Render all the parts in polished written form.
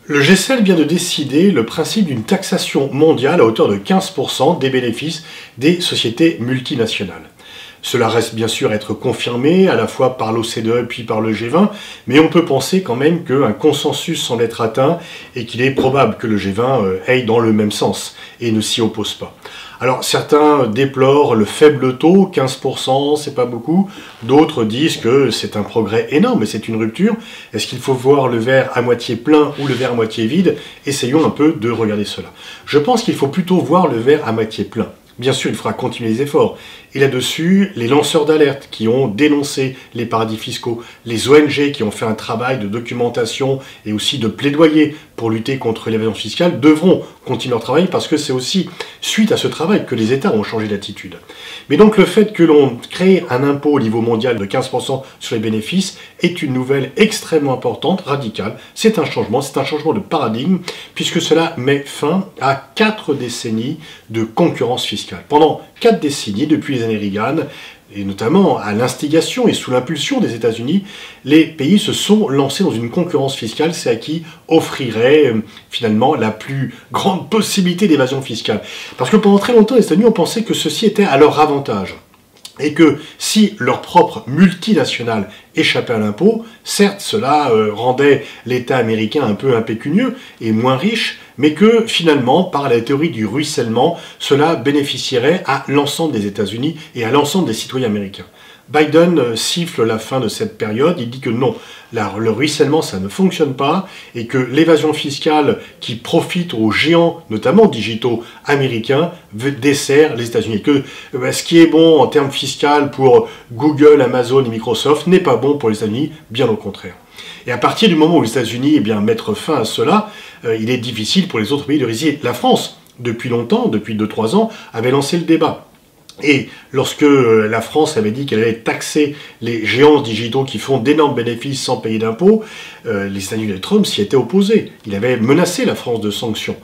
Le G7 vient de décider le principe d'une taxation mondiale à hauteur de 15% des bénéfices des sociétés multinationales. Cela reste bien sûr à être confirmé à la fois par l'OCDE puis par le G20, mais on peut penser quand même qu'un consensus semble être atteint et qu'il est probable que le G20 aille dans le même sens et ne s'y oppose pas. Alors certains déplorent le faible taux, 15%, c'est pas beaucoup. D'autres disent que c'est un progrès énorme et c'est une rupture. Est-ce qu'il faut voir le verre à moitié plein ou le verre à moitié vide? Essayons un peu de regarder cela. Je pense qu'il faut plutôt voir le verre à moitié plein. Bien sûr, il faudra continuer les efforts. Et là-dessus, les lanceurs d'alerte qui ont dénoncé les paradis fiscaux, les ONG qui ont fait un travail de documentation et aussi de plaidoyer pour lutter contre l'évasion fiscale devront continuer leur travail parce que c'est aussi suite à ce travail que les États ont changé d'attitude. Mais donc le fait que l'on crée un impôt au niveau mondial de 15% sur les bénéfices est une nouvelle extrêmement importante, radicale. C'est un changement de paradigme puisque cela met fin à 4 décennies de concurrence fiscale. Pendant 4 décennies, depuis les années Reagan, et notamment à l'instigation et sous l'impulsion des États-Unis, les pays se sont lancés dans une concurrence fiscale, c'est à qui offrirait finalement la plus grande possibilité d'évasion fiscale. Parce que pendant très longtemps, les États-Unis ont pensé que ceci était à leur avantage. Et que si leur propre multinationale échappait à l'impôt, certes cela rendait l'État américain un peu impécunieux et moins riche, mais que finalement, par la théorie du ruissellement, cela bénéficierait à l'ensemble des États-Unis et à l'ensemble des citoyens américains. Biden siffle la fin de cette période, il dit que non, le ruissellement ça ne fonctionne pas et que l'évasion fiscale qui profite aux géants, notamment digitaux américains, dessert les États-Unis. Que ce qui est bon en termes fiscal pour Google, Amazon et Microsoft n'est pas bon pour les États-Unis, bien au contraire. Et à partir du moment où les États-Unis mettent fin à cela, il est difficile pour les autres pays de résister. La France, depuis longtemps, depuis 2-3 ans, avait lancé le débat. Et lorsque la France avait dit qu'elle allait taxer les géants digitaux qui font d'énormes bénéfices sans payer d'impôts, les États-Unis de Trump s'y étaient opposés. Il avait menacé la France de sanctions.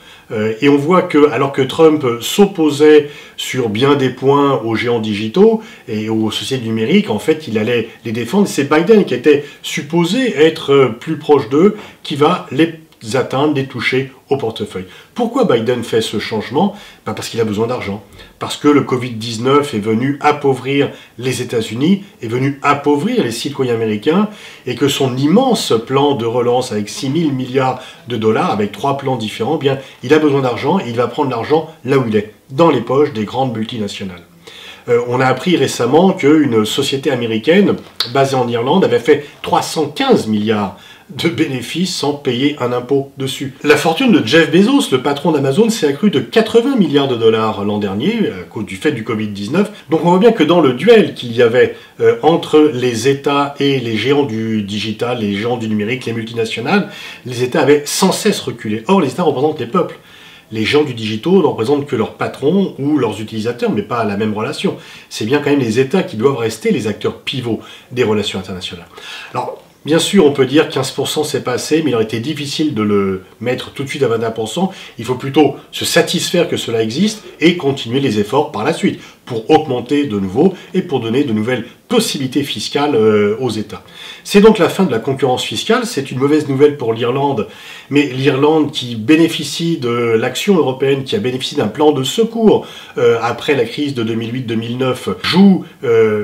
Et on voit que, alors que Trump s'opposait sur bien des points aux géants digitaux et aux sociétés numériques, en fait, il allait les défendre. C'est Biden qui était supposé être plus proche d'eux, qui va les atteindre, les toucher au portefeuille. Pourquoi Biden fait ce changement? Parce qu'il a besoin d'argent. Parce que le Covid-19 est venu appauvrir les États-Unis, est venu appauvrir les citoyens américains, et que son immense plan de relance avec 6 000 milliards de dollars, avec 3 plans différents, il a besoin d'argent et il va prendre l'argent là où il est, dans les poches des grandes multinationales. On a appris récemment qu'une société américaine basée en Irlande avait fait 315 milliards de bénéfices sans payer un impôt dessus. La fortune de Jeff Bezos, le patron d'Amazon, s'est accrue de 80 milliards de dollars l'an dernier, à cause du fait du Covid-19. Donc on voit bien que dans le duel qu'il y avait entre les États et les géants du digital, les géants du numérique, les multinationales, les États avaient sans cesse reculé. Or, les États représentent les peuples. Les géants du digital ne représentent que leurs patrons ou leurs utilisateurs, mais pas la même relation. C'est bien quand même les États qui doivent rester les acteurs pivots des relations internationales. Alors, bien sûr, on peut dire 15% c'est pas assez, mais il aurait été difficile de le mettre tout de suite à 21%. Il faut plutôt se satisfaire que cela existe et continuer les efforts par la suite pour augmenter de nouveau et pour donner de nouvelles possibilités fiscales aux États. C'est donc la fin de la concurrence fiscale, c'est une mauvaise nouvelle pour l'Irlande, mais l'Irlande qui bénéficie de l'action européenne, qui a bénéficié d'un plan de secours après la crise de 2008-2009, joue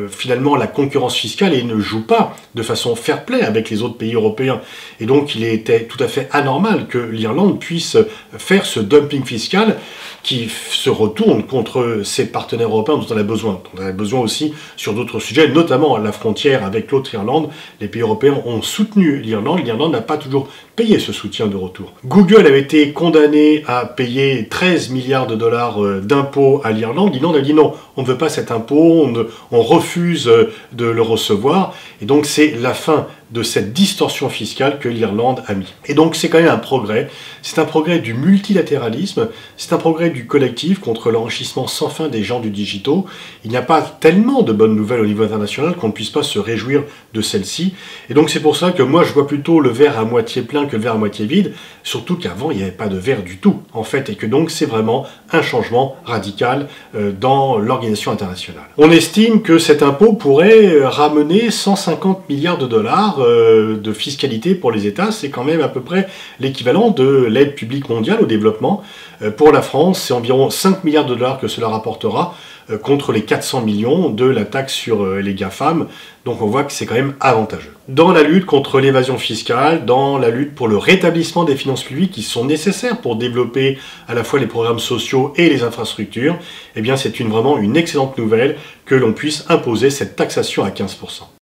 finalement la concurrence fiscale et ne joue pas de façon fair-play avec les autres pays européens. Et donc il était tout à fait anormal que l'Irlande puisse faire ce dumping fiscal qui se retourne contre ses partenaires européens dont on a besoin. On a besoin aussi sur d'autres sujets, notamment la frontière avec l'autre Irlande. Les pays européens ont soutenu l'Irlande. L'Irlande n'a pas toujours payé ce soutien de retour. Google avait été condamné à payer 13 milliards de dollars d'impôts à l'Irlande. L'Irlande a dit non, on ne veut pas cet impôt, on refuse de le recevoir. Et donc c'est la fin de cette distorsion fiscale que l'Irlande a mis. Et donc c'est quand même un progrès. C'est un progrès du multilatéralisme, c'est un progrès du collectif contre l'enrichissement sans fin des gens du digital. Il n'y a pas tellement de bonnes nouvelles au niveau international qu'on ne puisse pas se réjouir de celle-ci. Et donc c'est pour ça que moi je vois plutôt le verre à moitié plein que le verre à moitié vide, surtout qu'avant il n'y avait pas de verre du tout en fait, et que donc c'est vraiment un changement radical dans l'organisation internationale. On estime que cet impôt pourrait ramener 150 milliards de dollars part de fiscalité pour les États, c'est quand même à peu près l'équivalent de l'aide publique mondiale au développement. Pour la France, c'est environ 5 milliards de dollars que cela rapportera contre les 400 millions de la taxe sur les GAFAM. Donc on voit que c'est quand même avantageux. Dans la lutte contre l'évasion fiscale, dans la lutte pour le rétablissement des finances publiques qui sont nécessaires pour développer à la fois les programmes sociaux et les infrastructures, eh bien c'est vraiment une excellente nouvelle que l'on puisse imposer cette taxation à 15%.